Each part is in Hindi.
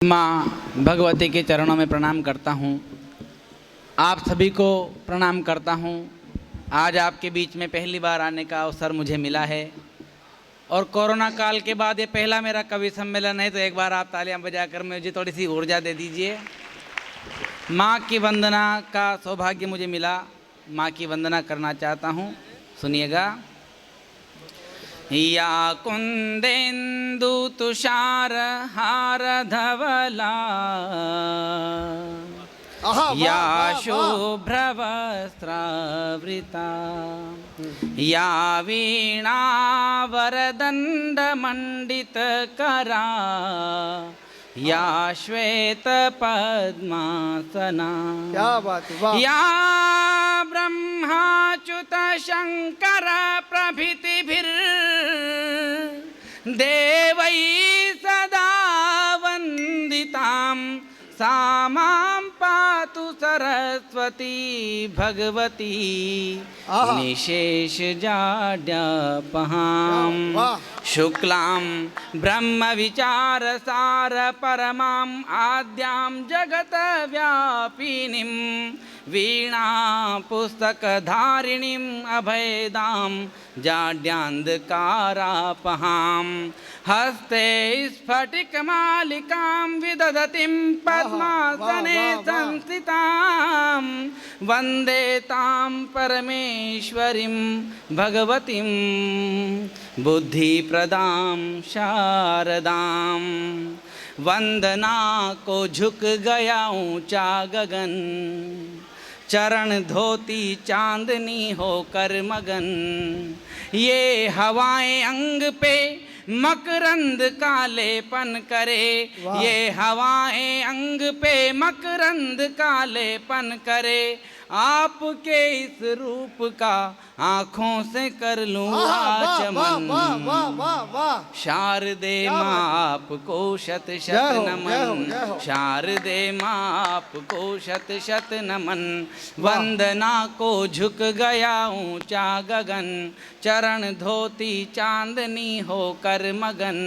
माँ भगवती के चरणों में प्रणाम करता हूँ। आप सभी को प्रणाम करता हूँ। आज आपके बीच में पहली बार आने का अवसर मुझे मिला है और कोरोना काल के बाद ये पहला मेरा कवि सम्मेलन है, तो एक बार आप तालियां बजाकर मुझे थोड़ी सी ऊर्जा दे दीजिए। माँ की वंदना का सौभाग्य मुझे मिला, माँ की वंदना करना चाहता हूँ। सुनिएगा। या कुंदेन्दु तुषार हार धवला या शुभ्रवस्त्रावृता या वीणा वरदंड मंडित करा या श्वेत पद्मासना। क्या बात है, वाह। या ब्रह्माच्युत शंकर प्रभृतिभिर् देवै सदा वंदितां सा मां पातु सरस्वती भगवती निशेष जाड्यापहां शुक्लां ब्रह्म विचार सार परमां आद्यां जगत व्यापिनीं वीणा पुस्तकधारिणीं अभेदां जाड्यान्धकारापहां हस्ते स्फटिकमालिकां विदधतीं पद्मासने संस्थितां वन्दे तां परमेश्वरीं भगवतीं बुद्धिप्रदां शारदां। वंदना को झुक गया ऊंचा गगन, चरण धोती चांदनी होकर मगन। ये हवाएं अंग पे मकरंद कालेपन करे, ये हवाएं अंग पे मकरंद कालेपन करे। आपके इस रूप का आँखों से कर लूं आचमन। शारदे माँ आपको शत शत नमन, शारदे माँ आपको शत शत नमन। वंदना को झुक गया ऊंचा गगन, चरण धोती चांदनी होकर मगन।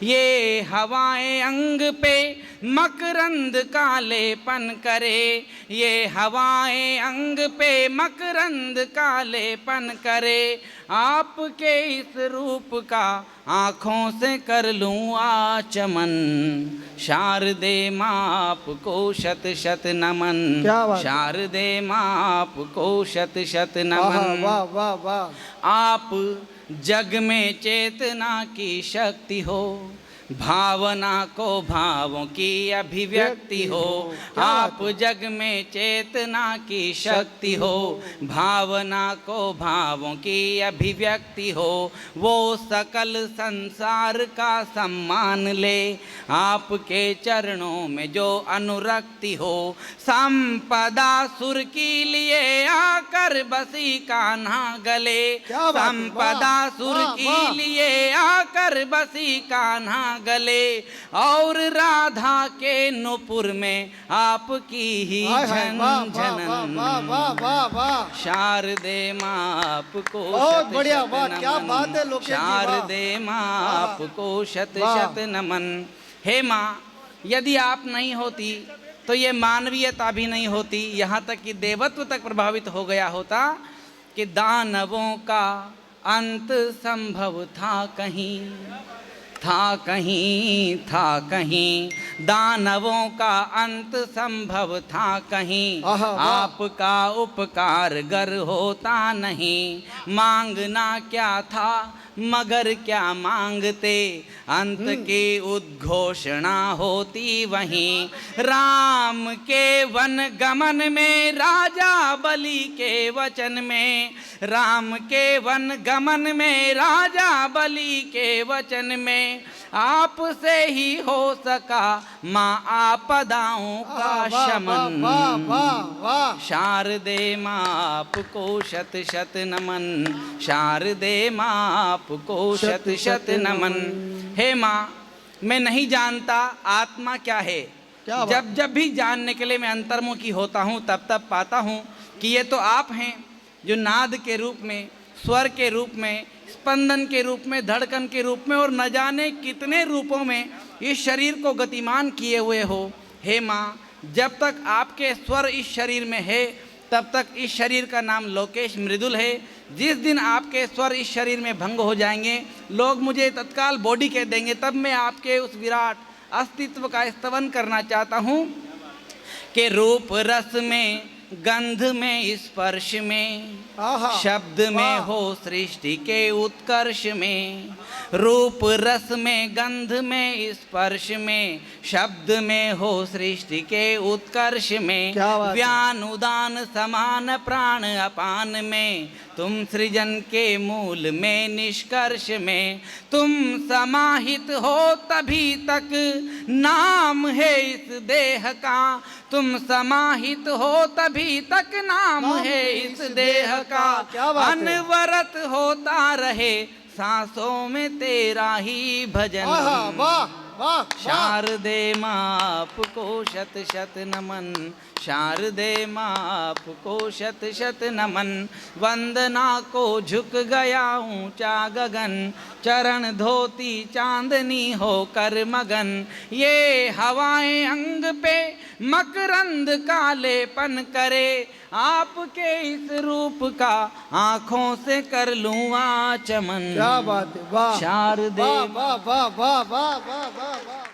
ये हवाएं अंग पे मकरंद कालेपन करे, ये हवाएं अंग पे मकरंद कालेपन करे। आपके इस रूप का आँखों से कर लूं आचमन। शारदे माँ आपको शत शत नमन, शारदे माँ आपको शत शत नमन। वाह वाह वाह। आप जग में चेतना की शक्ति हो, भावना को भावों की अभिव्यक्ति हो। आप जग में चेतना की शक्ति हो, भावना को भावों की अभिव्यक्ति हो। वो सकल संसार का सम्मान ले, आपके चरणों में जो अनुरक्ति हो। संपदा सुर की लिए आकर बसी कान्हा गले, संपदा सुर की लिए आकर बसी कान्हा गले। और राधा के नुपुर में आपकी ही झनझनन। शारदे माँ आपको बहुत बढ़िया, क्या बात है लोकेश जी, शारदे माँ आपको शत शत नमन। हे माँ, यदि आप नहीं होती तो ये मानवीयता भी नहीं होती, यहाँ तक कि देवत्व तक प्रभावित हो गया होता कि दानवों का अंत संभव था कहीं, था कहीं, था कहीं। दानवों का अंत संभव था कहीं, आपका उपकार गर होता नहीं। मांगना क्या था मगर क्या मांगते, अंत की उद्घोषणा होती वहीं। राम के वन गमन में राजा बलि के वचन में, राम के वन गमन में राजा बलि के वचन में। आपसे ही हो सका माँ आपदाओं का शमन। शारदे माँ आपको शत शत नमन, शारदे माँ आपको शत शत नमन। हे माँ, मैं नहीं जानता आत्मा क्या है, जब जब भी जानने के लिए मैं अंतर्मुखी होता हूँ तब तब पाता हूँ कि ये तो आप हैं जो नाद के रूप में, स्वर के रूप में, स्पंदन के रूप में, धड़कन के रूप में और न जाने कितने रूपों में इस शरीर को गतिमान किए हुए हो। हे माँ, जब तक आपके स्वर इस शरीर में है तब तक इस शरीर का नाम लोकेश मृदुल है। जिस दिन आपके स्वर इस शरीर में भंग हो जाएंगे, लोग मुझे तत्काल बॉडी कह देंगे, तब मैं आपके उस विराट अस्तित्व का स्तवन करना चाहता हूँ कि रूप रस में, गंध में, स्पर्श में, शब्द में हो सृष्टि के उत्कर्ष में। रूप रस में, गंध में, स्पर्श में, शब्द में हो सृष्टि के उत्कर्ष में। व्यान उदान समान प्राण अपान में, तुम सृजन के मूल में, निष्कर्ष में। तुम समाहित हो तभी तक नाम है इस देह का, तुम समाहित हो तभी तक नाम है इस देह का। अनवरत होता रहे सांसों में तेरा ही भजन। वाह वाह। शारदे माँ आपको शत शत नमन, शारदे माँ आपको शत शत नमन। वंदना को झुक गया ऊंचा गगन, चरण धोती चांदनी होकर मगन। ये हवाएं अंग पे मकरंद कालेपन करे, आपके इस रूप का आंखों से कर लूं आचमन। क्या बात है, वाह शारदे वाह वाह वाह वाह वाह वाह वाह।